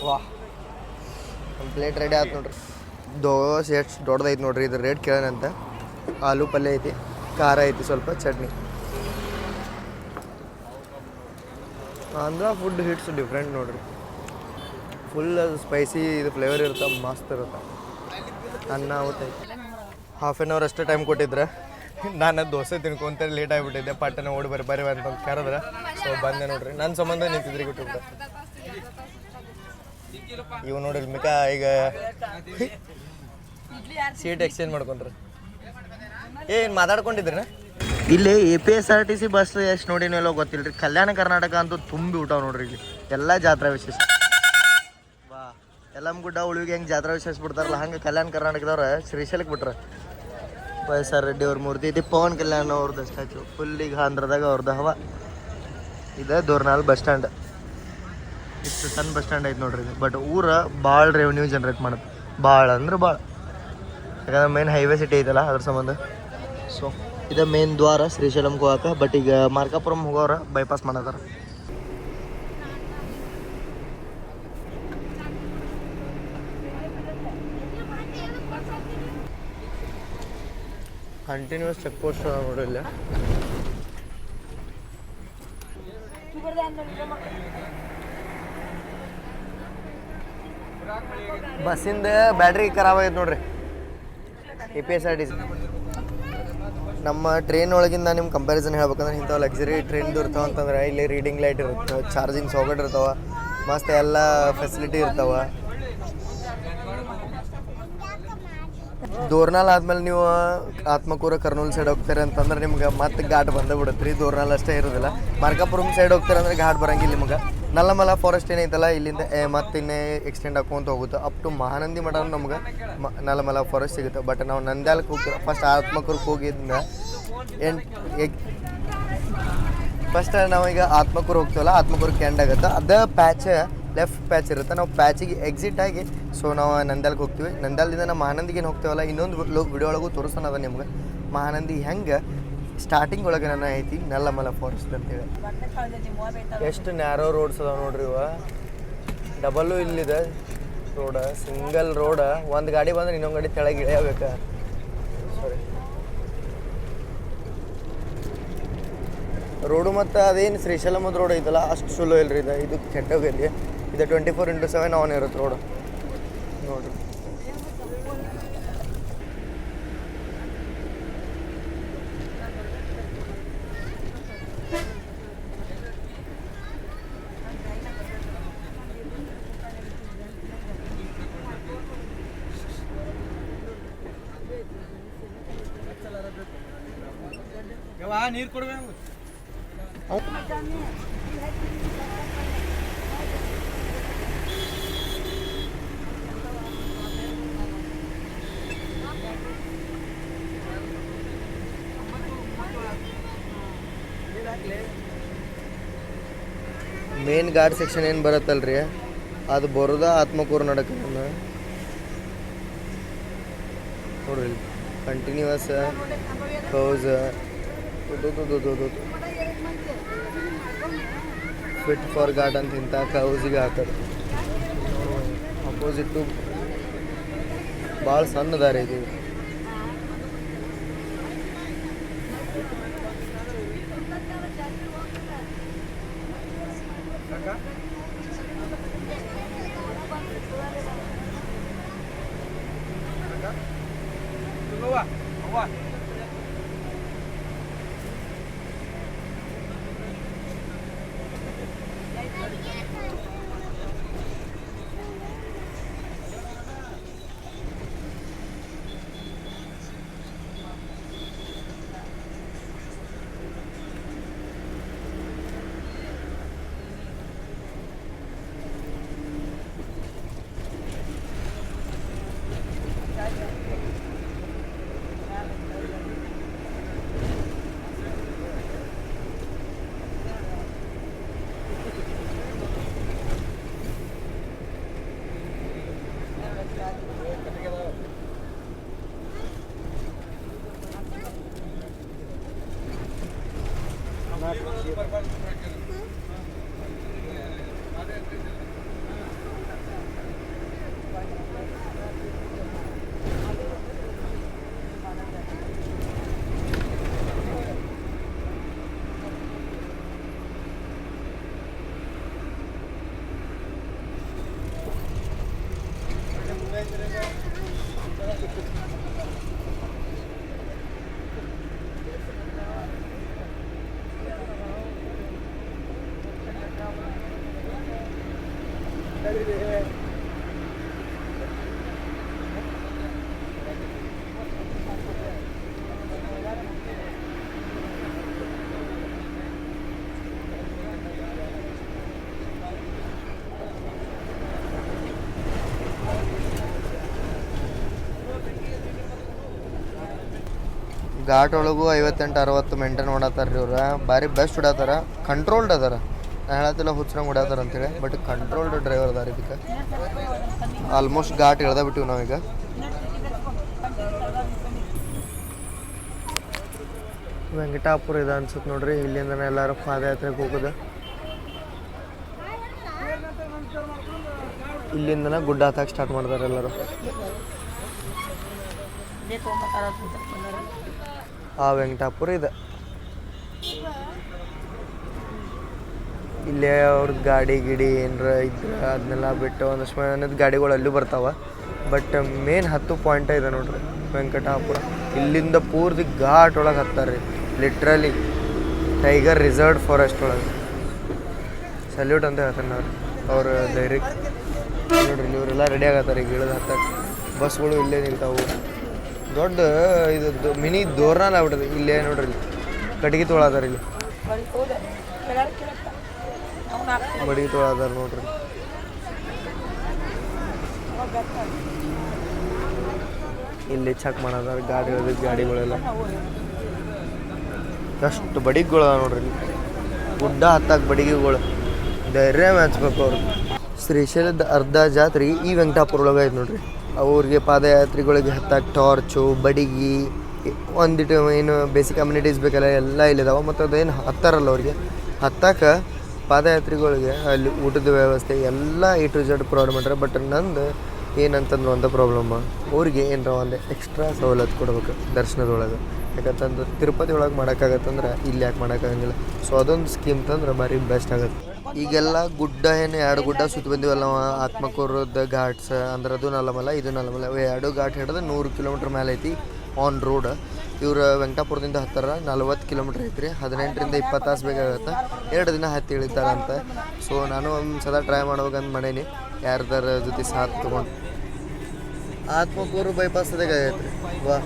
ವಾಹ್, ಒಂದು ಪ್ಲೇಟ್ ರೆಡಿ ಆಯ್ತು ನೋಡ್ರಿ. ದೋಸೆ ಎಷ್ಟು ದೊಡ್ಡದೈತೆ ನೋಡ್ರಿ. ಇದು ರೇಟ್ ಕೇಳೋಣಂತ. ಆಲೂ ಪಲ್ಯ ಐತಿ, ಖಾರ ಐತಿ, ಸ್ವಲ್ಪ chutney. Andhra food hits different ನೋಡ್ರಿ. ಫುಲ್ ಸ್ಪೈಸಿ ಇದು ಫ್ಲೇವರ್ ಇರುತ್ತೆ, ಮಸ್ತ್ ಇರುತ್ತೆ. ಅನ್ನ ಅವತ್ತೈತಿ. ಹಾಫ್ ಆನ್ ಅವರ್ ಅಷ್ಟೇ ಟೈಮ್ ಕೊಟ್ಟಿದ್ರೆ ನಾನು ದೋಸೆ ತಿನ್ಕೊಂತ ಲೇಟ್ ಆಗಿಬಿಟ್ಟಿದ್ದೆ. ಪಟ್ಟನ ಓಡಿ ಬರ್ರಿ ಅಂತಂದು ಕರೆದ್ರೆ ಸೊ ಬಂದೆ ನೋಡ್ರಿ. ನನ್ನ ಸಂಬಂಧ ನಿಂತಿದ್ರಿ ಬಿಟ್ಟು ಇವು ನೋಡ್ರಿ ಮಿಕ ಈಗ ಸೀಟ್ ಎಕ್ಸ್ಚೇಂಜ್ ಮಾಡ್ಕೊಂಡ್ರಿ. ಏನು ಮಾತಾಡ್ಕೊಂಡಿದ್ರಿ? ಇಲ್ಲಿ APSRTC ಬಸ್ ಎಷ್ಟು ನೋಡಿನೋ ಗೊತ್ತಿಲ್ಲ ರೀ. ಕಲ್ಯಾಣ ಕರ್ನಾಟಕ ಅಂತೂ ತುಂಬಿ ಊಟ ನೋಡ್ರಿ. ಇಲ್ಲಿ ಎಲ್ಲ ಜಾತ್ರಾ ವಿಶೇಷ. ವಾ, ಯಲ್ಲಮ್ಮ ಉಳಿವಿಗೆ ಹೆಂಗೆ ಜಾತ್ರಾ ವಿಶೇಷ ಬಿಡ್ತಾರಲ್ಲ ಹಂಗೆ ಕಲ್ಯಾಣ ಕರ್ನಾಟಕದವ್ರ ಶ್ರೀಶೈಲಕ್ಕೆ ಬಿಟ್ರೆ. ವೈ.ಎಸ್.ಆರ್. ರೆಡ್ಡಿ ಅವ್ರ ಮೂರ್ತಿ ಐತಿ. ಪವನ್ ಕಲ್ಯಾಣ್ ಅವ್ರದ್ದು ಸ್ಟ್ಯಾಚು. ಫುಲ್ ಈಗ ಆಂಧ್ರದಾಗ ಅವ್ರದ್ದು ಹವ. ಇದು ದೋರ್ನಾಲ್ ಬಸ್ ಸ್ಟ್ಯಾಂಡ್. ಇಷ್ಟು ಸಣ್ಣ ಬಸ್ ಸ್ಟ್ಯಾಂಡ್ ಐತೆ ನೋಡ್ರಿ ಇದು. ಬಟ್ ಊರ ಭಾಳ ರೆವೆನ್ಯೂ ಜನ್ರೇಟ್ ಮಾಡುತ್ತೆ. ಭಾಳ ಅಂದ್ರೆ ಭಾಳ. ಯಾಕಂದ್ರೆ ಮೇನ್ ಹೈವೇ ಸಿಟಿ ಐತಲ್ಲ ಅದ್ರ ಸಂಬಂಧ. ಸೊ ಇದು ಮೇನ್ ದ್ವಾರ ಶ್ರೀಶೈಲಂಗೆ ಹೋಗಕ್ಕೆ. ಬಟ್ ಈಗ Markapuram ಹೋಗೋರ bypass ಮಾಡತ್ತಾರ. Continuous check post ನೋಡ್ರಿ ಇಲ್ಲ. ಬಸ್ಸಿಂದ ಬ್ಯಾಟ್ರಿ ಖರಾಬ್ ಆಗೈತೆ ನೋಡ್ರಿ. APSRTC ನಮ್ಮ ಟ್ರೈನ್ ಒಳಗಿಂದ ನಿಮ್ಮ ಕಂಪ್ಯಾರಿಸನ್ ಹೇಳ್ಬೇಕಂದ್ರೆ ಇಂಥವು ಲಕ್ಸುರಿ ಟ್ರೈನ್ದು ಇರ್ತಾವೆ ಅಂತಂದ್ರೆ ಇಲ್ಲಿ ರೀಡಿಂಗ್ ಲೈಟ್ ಇರುತ್ತೆ, ಚಾರ್ಜಿಂಗ್ ಸಾಕೆಟ್ ಇರ್ತಾವೆ, ಮಸ್ತ್ ಎಲ್ಲ ಫೆಸಿಲಿಟಿ ಇರ್ತಾವೆ. ದೋರ್ನಾಲ್ ಆದ್ಮೇಲೆ ನೀವು ಆತ್ಮಕೂರ ಕರ್ನೂಲ್ ಸೈಡ್ ಹೋಗ್ತಾರೆ ಅಂತಂದ್ರೆ ನಿಮ್ಗೆ ಮತ್ತೆ ಘಾಟ್ ಬಂದೇ ಬಿಡುತ್ತೆ ರೀ. ದೋರ್ನಾಲ್ ಅಷ್ಟೇ ಇರೋದಿಲ್ಲ. ಮಾರ್ಕಾಪುರಂ ಸೈಡ್ ಹೋಗ್ತಾರೆ ಅಂದ್ರೆ ಘಾಟ್ ಬರಂಗಿಲ್ಲ ನಿಮ್ಗೆ. ನಲ್ಲಮಲ ಫಾರೆಸ್ಟ್ ಏನೈತಲ್ಲ ಇಲ್ಲಿಂದ ಮತ್ತೆ ಇನ್ನೇ ಎಕ್ಸ್ಟೆಂಡ್ ಹಾಕೊಂತ ಹೋಗುತ್ತೆ. ಅಪ್ ಟು ಮಹಾನಂದಿ ಮಠ ನಮ್ಗೆ ನಲ್ಲಮಲ ಫಾರೆಸ್ಟ್ ಸಿಗುತ್ತೆ. ಬಟ್ ನಾವು ನಂದ್ಯಾಲಕ್ಕೆ ಹೋಗ್ತೀವಿ. ಫಸ್ಟ್ ಆತ್ಮಕೂರ್ಗೆ ಹೋಗಿದ್ದ ಫಸ್ಟ್ ನಾವೀಗ ಆತ್ಮಕೂರು ಹೋಗ್ತೀವಲ್ಲ, ಆತ್ಮಕೂರ್ಗೆ ಎಂಡ್ ಆಗುತ್ತೆ. ಅದೇ ಪ್ಯಾಚ್ ಲೆಫ್ಟ್ ಪ್ಯಾಚ್ ಇರುತ್ತೆ. ನಾವು ಪ್ಯಾಚಿಗೆ ಎಕ್ಸಿಟ್ ಆಗಿ ಸೊ ನಾವು ನಂದ್ಯಾಲ್ಗೆ ಹೋಗ್ತೀವಿ. ನಂದ್ಯಾಲದಿಂದ ನಾವು ಮಹಾನಂದಿಗೆ ಏನು ಹೋಗ್ತೀವಲ್ಲ, ಇನ್ನೊಂದು ವಿಡಿಯೋ ಒಳಗೂ ತೋರಿಸೋಣ ಅದ ನಿಮ್ಗೆ. ಮಹಾನಂದಿ ಹೆಂಗೆ ಸ್ಟಾರ್ಟಿಂಗ್ ಒಳಗೆ ನನ್ನ ಐತಿ ನಲ್ಲಮಲ ಫಾರೆಸ್ಟ್ ಅಂತೇಳಿ. ಎಷ್ಟು ನ್ಯಾರೋ ರೋಡ್ಸ್ ಅದಾವೆ ನೋಡ್ರಿ. ಇವ ಡಬಲ್ಲು ಇಲ್ಲಿದೆ ರೋಡ, ಸಿಂಗಲ್ ರೋಡ. ಒಂದು ಗಾಡಿ ಬಂದ್ರೆ ಇನ್ನೊಂದು ಗಾಡಿ ತೆಳಗೆ ಇಳಿಯಬೇಕು. ಸಾರಿ ರೋಡು ಮತ್ತು ಅದೇನು ಶ್ರೀಶೈಲಮದ ರೋಡ್ ಐತಲ್ಲ ಅಷ್ಟು ಚಲೋ ಇಲ್ರಿ. ಇದು ಕೆಟ್ಟೋಗೈತಿ. ಇದು 24/7 ಆನ್ ಇರುತ್ತೆ ರೋಡು ನೋಡ್ರಿ. ನೀರು ಕೊಡ್ಬೇಕು. ಮೇನ್ ಘಾಟ್ ಸೆಕ್ಷನ್ ಏನು ಬರುತ್ತಲ್ರಿ ಅದು ಬರೋದ ಆತ್ಮಕೂರು ನಡಕ ನೋಡ್ರಿ. ಕಂಟಿನ್ಯೂಸ್ ಕೌಸ್ ಫಿಟ್ ಫಾರ್ ಘಾಟ್ ಅಂತ ಇಂಥ ಕೌಸಿಗೆ ಹಾಕೋದು. ಅಪೋಸಿಟ್ಟು ಭಾಳ ಸಣ್ಣ ದಾರಿ ಐತಿ. ಘಾಟ್ ಒಳಗೂ 58-60 ಮೇಂಟೈನ್ ಮಾಡತ್ತಾರ ರೀ ಇವ್ರು. ಭಾರಿ ಬೆಸ್ಟ್ ಹೊಡ್ಯಾತಾರ, ಕಂಟ್ರೋಲ್ಡ್ ಅದಾರ. ನಾನು ಹೇಳತ್ತಿಲ್ಲ ಹುಚ್ಚರಂಗೆ ಹೊಡ್ಯಾತಾರ ಅಂತೇಳಿ, ಬಟ್ ಕಂಟ್ರೋಲ್ಡ್ ಡ್ರೈವರ್ ಅದಾರ ಇದಕ್ಕೆ. ಆಲ್ಮೋಸ್ಟ್ ಘಾಟ್ ಇಳ್ದ ಬಿಟ್ಟಿವಿ ನಾವೀಗ. ವೆಂಕಟಾಪುರ ಇದೆ ಅನ್ಸುತ್ತೆ ನೋಡ್ರಿ. ಇಲ್ಲಿಂದ ಎಲ್ಲರೂ ಪಾದಯಾತ್ರೆಗೆ ಹೋಗೋದು. ಇಲ್ಲಿಂದನೇ ಗುಡ್ಡ ಹತ್ತಕ್ಕೆ ಸ್ಟಾರ್ಟ್ ಮಾಡ್ತಾರೆ ಎಲ್ಲರೂ. ಆ ವೆಂಕಟಾಪುರ ಇದೆ. ಇಲ್ಲೇ ಅವ್ರದ್ದು ಗಾಡಿ ಗಿಡಿ ಏನಾರ ಇದ್ರೆ ಅದನ್ನೆಲ್ಲ ಬಿಟ್ಟು ಒಂದಷ್ಟು ಅನ್ನೋದು ಗಾಡಿಗಳು ಅಲ್ಲೂ ಬರ್ತಾವೆ. ಬಟ್ ಮೇನ್ 10 ಪಾಯಿಂಟ ಇದೆ ನೋಡ್ರಿ ವೆಂಕಟಾಪುರ. ಇಲ್ಲಿಂದ ಪೂರ್ತಿ ಘಾಟ್ ಒಳಗೆ ಹತ್ತಾರೆ ರೀ, ಲಿಟ್ರಲಿ ಟೈಗರ್ ರಿಸರ್ವ್ ಫಾರೆಸ್ಟ್ ಒಳಗೆ. ಸಲ್ಯೂಟ್ ಅಂತ ಹೇಳ್ತಾರೆ ನಾವು ಅವ್ರ ಧೈರ್ಯಕ್ಕೆ. ನೋಡ್ರಿ ಇವರೆಲ್ಲ ರೆಡಿ ಆಗತ್ತಾರೆ ಈಗ ಇಳಿದು ಹತ್ತಕ್ಕೆ. ಬಸ್ಗಳು ಇಲ್ಲೇ ನಿಲ್ತಾವು. ದೊಡ್ಡ ಇದು ಮಿನಿ ದೋರ್ನಾಲ್ ಆಗ್ಬಿಟ್ಟದೆ. ಇಲ್ಲೇ ನೋಡ್ರಿ ಇಲ್ಲಿ ಕಟ್ಗೆ ತೊಳದಾರ, ಇಲ್ಲಿ ಬಡಿಗೆ ತೊಳದಾರ ನೋಡ್ರಿ. ಇಲ್ಲಿ ಚೆಕ್ ಮಾಡದಾರ ಗಾಡಿಗಳೆಲ್ಲ. ಎಷ್ಟು ಬಡಿಗಳು ನೋಡ್ರಿ ಇಲ್ಲಿ. ಗುಡ್ಡ ಹತ್ತಕ್ಕೆ ಬಡಿಗೆಗಳು ಧೈರ್ಯ ಮೆಚ್ಬೇಕು ಅವ್ರು. ಶ್ರೀಶೈಲದ ಅರ್ಧ ಜಾತ್ರೆ ಈ ವೆಂಕಟಾಪುರ ಒಳಗೆ ಐತೆ ನೋಡ್ರಿ. ಅವ್ರಿಗೆ ಪಾದಯಾತ್ರಿಗಳಿಗೆ ಹತ್ತಕ್ಕೆ ಟಾರ್ಚು, ಬಡಿಗೆ, ಒಂದಿಟ್ಟು ಏನು ಬೇಸಿಕ್ ಕಮ್ಯುನಿಟೀಸ್ ಬೇಕಲ್ಲ ಎಲ್ಲ ಇಲ್ಲಿದಾವೆ. ಮತ್ತು ಅದೇನು ಹತ್ತಾರಲ್ಲ ಅವ್ರಿಗೆ ಹತ್ತಕ್ಕೆ ಪಾದಯಾತ್ರಿಗಳಿಗೆ ಅಲ್ಲಿ ಊಟದ ವ್ಯವಸ್ಥೆ ಎಲ್ಲ A to Z ಪ್ರೊವೈಡ್ ಮಾಡ್ರೆ. ಬಟ್ ನಂದು ಏನಂತಂದ್ರೆ ಒಂದು ಪ್ರಾಬ್ಲಮ್, ಅವ್ರಿಗೆ ಏನರ ಒಂದು ಎಕ್ಸ್ಟ್ರಾ ಸವಲತ್ತು ಕೊಡ್ಬೇಕು ದರ್ಶನದೊಳಗೆ. ಯಾಕಂತಂದ್ರೆ ತಿರುಪತಿ ಒಳಗೆ ಮಾಡೋಕ್ಕಾಗತ್ತಂದ್ರೆ ಇಲ್ಲಿ ಯಾಕೆ ಮಾಡೋಕ್ಕಾಗಂಗಿಲ್ಲ. ಸೊ ಅದೊಂದು ಸ್ಕೀಮ್ ತಂದ್ರೆ ಭಾರಿ ಬೆಸ್ಟ್ ಆಗುತ್ತೆ. ಈಗೆಲ್ಲ ಗುಡ್ಡ ಏನು 2 ಗುಡ್ಡ ಸುತ್ತ ಬಂದಿವಲ್ಲ, ಆತ್ಮಕೂರದ ಘಾಟ್ಸ್ ಅಂದ್ರೆ ಅದು ನಲ್ಲಮಲ್ಲ, ಇದು ನಲ್ಲಮಲ್ಲ. 2 ಘಾಟ್ ಹಿಡಿದು 100 ಕಿಲೋಮೀಟ್ರ್ ಮೇಲೆ ಐತಿ ಆನ್ ರೋಡ್. ಇವ್ರು ವೆಂಕಟಾಪುರದಿಂದ ಹತ್ತಾರ 40 ಕಿಲೋಮೀಟ್ರ್ ಐತ್ರಿ. 18ರಿಂದ 20 ತಾಸು ಬೇಕಾಗತ್ತೆ. 2 ದಿನ ಹತ್ತಿ ಇಳಿತಾರಂತ. ಸೊ ನಾನು ಒಂದು ಸಲ ಟ್ರೈ ಮಾಡ್ಬೇಕಂತ ಮಾಡೀನಿ, ಯಾರ್ದಾರ ಜೊತೆ ಸಾಥ್ ತೊಗೊಂಡು. ಆತ್ಮಕೂರು ಬೈಪಾಸ್ ಅದಾಗ ಆಗೈತೆ ರೀ. ವಾ,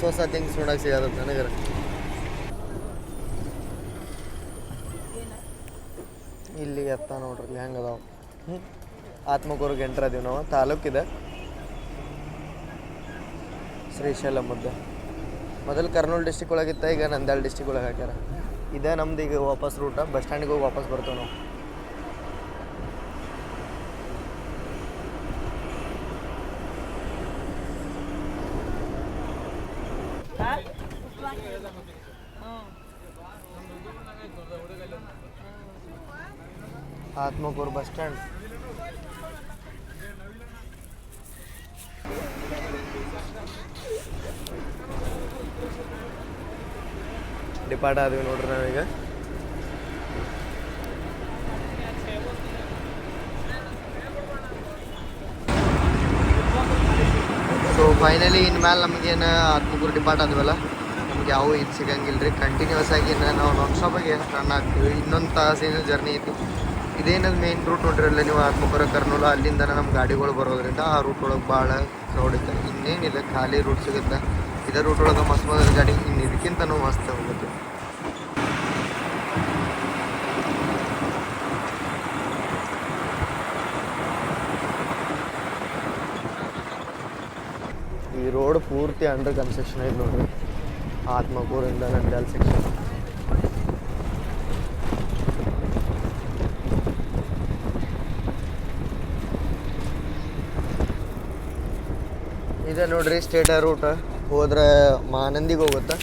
ಹೊಸ ಥಿಂಗ್ಸ್ ನೋಡಕ್ಕೆ ಸಿಗತ್ತೆ ನನಗರ. ಇಲ್ಲಿ ಎತ್ತ ನೋಡ್ರಿ ಇಲ್ಲಿ ಹೆಂಗೆ ಅದಾವ. ಆತ್ಮಕೂರಿಗೆ ಎಂಟ್ರ್ ಅದೀವಿ ನಾವು. ತಾಲೂಕಿದೆ ಶ್ರೀಶೈಲ. ಮೊದಲು ಕರ್ನೂಲ್ ಡಿಸ್ಟಿಕ್ ಒಳಗಿತ್ತ, ಈಗ ನಂದ್ಯಾಲ ಡಿಸ್ಟಿಕ್ ಒಳಗೆ ಹಾಕ್ಯಾರ. ಇದೇ ನಮ್ದು ಈಗ ವಾಪಸ್ ರೂಟ. ಬಸ್ ಸ್ಟ್ಯಾಂಡಿಗೆ ಹೋಗಿ ವಾಪಸ್ ಬರ್ತೇವೆ ನಾವು. ಆತ್ಮಕೂರು ಬಸ್ ಸ್ಟ್ಯಾಂಡ್. ಡಿಪಾರ್ಟ್ ಆದ್ವಿ ನೋಡ್ರಿ ನಾವೀಗ. ಸೊ ಫೈನಲಿ ಇನ್ಮೇಲೆ ನಮಗೇನು ಆತ್ಮಕೂರು ಡಿಪಾರ್ಟ್ ಆದ್ವಲ್ಲ, ನಮ್ಗೆ ಯಾವ ಇದು ಸಿಗಂಗಿಲ್ಲ ರೀ. ಕಂಟಿನ್ಯೂಸ್ ಆಗಿ ನಾವು ನಾನ್ ಸ್ಟಾಪಾಗಿ ರನ್ ಆಗ್ತೀವಿ. ಇನ್ನೊಂದು ತಾಸಿನ ಜರ್ನಿ ಐತಿ. ಇದೇನದು ಮೇನ್ ರೂಟ್ ನೋಡ್ರಿಲ್ಲ ನೀವು, ಆತ್ಮಕೂರ ಕರ್ನೂಲು. ಅಲ್ಲಿಂದ ನಮ್ಮ ಗಾಡಿಗಳು ಬರೋದ್ರಿಂದ ಆ ರೂಟ್ ಒಳಗೆ ಭಾಳ ಕ್ರೌಡ್ ಇತ್ತು. ಇನ್ನೇನಿಲ್ಲ, ಖಾಲಿ ರೂಟ್ ಸಿಗುತ್ತೆ. ಇದೇ ರೂಟ್ ಒಳಗೆ ಮಸ್ತ್ ಗಾಡಿ, ಇನ್ನು ಇದಕ್ಕಿಂತನೂ ಮಸ್ತ್ ಹೋಗುತ್ತೆ. ಈ ರೋಡ್ ಪೂರ್ತಿ ಅಂಡರ್ ಕನ್ಸ್ಟ್ರಕ್ಷನ್ ಐತೆ ನೋಡ್ರಿ, ಆತ್ಮಕೂರಿಂದ ನಂದ್ಯಾಲ ಸೆಕ್ಷನ್. ಇದೆ ನೋಡ್ರಿ ಸ್ಟೇಟ ರೂಟ್. ಹೋದ್ರೆ ಮಾನಂದಿಗೆ ಹೋಗುತ್ತೆ.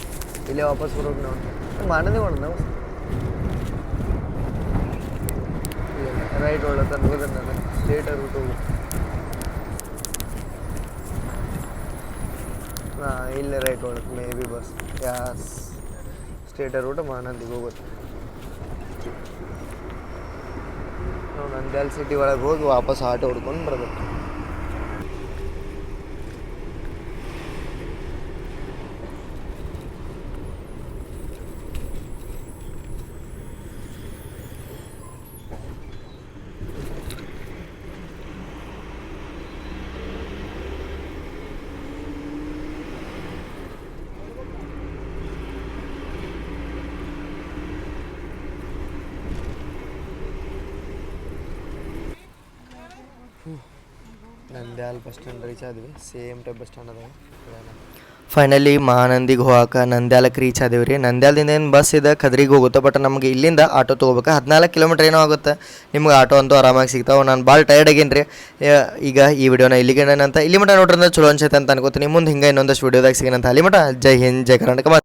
ಇಲ್ಲೇ ವಾಪಸ್ ಬರೋಕೆ ನಾವು ಮಾನಂದಿಗೆ ಮಾಡೋಣ ನಾವು. ರೈಟ್ ಒಳಗೆ ಹೋಗೋದು ನಾನು ಸ್ಟೇಟ್ ರೂಟ್ ಹೋಗು. ಹಾಂ ಇಲ್ಲೇ ರೈಟ್ ಒಳಗೆ may be bus as state route ಮಹಾನಂದಿಗೆ ಹೋಗುತ್ತೆ. ನಾವು ನಂದ್ಯಾಲ ಸಿಟಿ ಒಳಗೆ ಹೋಗಿ ವಾಪಸ್ ಆಟೋ ಹೊಡ್ಕೊಂಡು ಬರ್ಬೇಕು. ನಂದ್ಯಾಲ ಬಸ್ ಸ್ಟ್ಯಾಂಡ್ ರೀಚ್ ಆದ್ವಿ. ಸೇಮ್ ಟೈಪ್ ಬಸ್ ಸ್ಟ್ಯಾಂಡ್ ಅದಾವೆ. ಫೈನಲಿ ಮಹಾನಂದಿಗೆ ಹೋಗಕ್ಕೆ ನಂದ್ಯಾಲಕ್ಕೆ ರೀಚ್ ಆದೇವಿ ರೀ. ನಂದ್ಯಾಲದಿಂದ ಏನು ಬಸ್ ಇದೆ ಕದ್ರಿಗೆ ಹೋಗುತ್ತೆ, ಬಟ್ ನಮಗೆ ಇಲ್ಲಿಂದ ಆಟೋ ತೊಗೋಬೇಕು. 14 ಕಿಲೋಮೀಟ್ರ್ ಏನೋ ಆಗುತ್ತೆ. ನಿಮ್ಗೆ ಆಟೋ ಅಂತೂ ಆರಾಮಾಗಿ ಸಿಗ್ತಾವೆ. ನಾನು ಭಾಳ ಟೈರ್ಡ್ ಆಗೇನಿ ರೀ. ಈಗ ಈ ವಿಡಿಯೋನ ಇಲ್ಲಿಗೆ ಅಂತ ಇಲ್ಲಿ ಮಟ್ಟ ನೋಡ್ರಿ ಚಲೋ ಅನ್ಸೈತೆ ಅಂತ ಅನ್ಕೋತೀನಿ. ಮುಂದೆ ಹಿಂಗೆ ಇನ್ನೊಂದಷ್ಟು ವಿಡಿಯೋದಾಗ ಸಿಗೋಣಂತ. ಅಲ್ಲಿ ಮಟ್ಟ ಜೈ ಹಿಂದ್, ಜೈ ಕರ್ನಾಟಕ.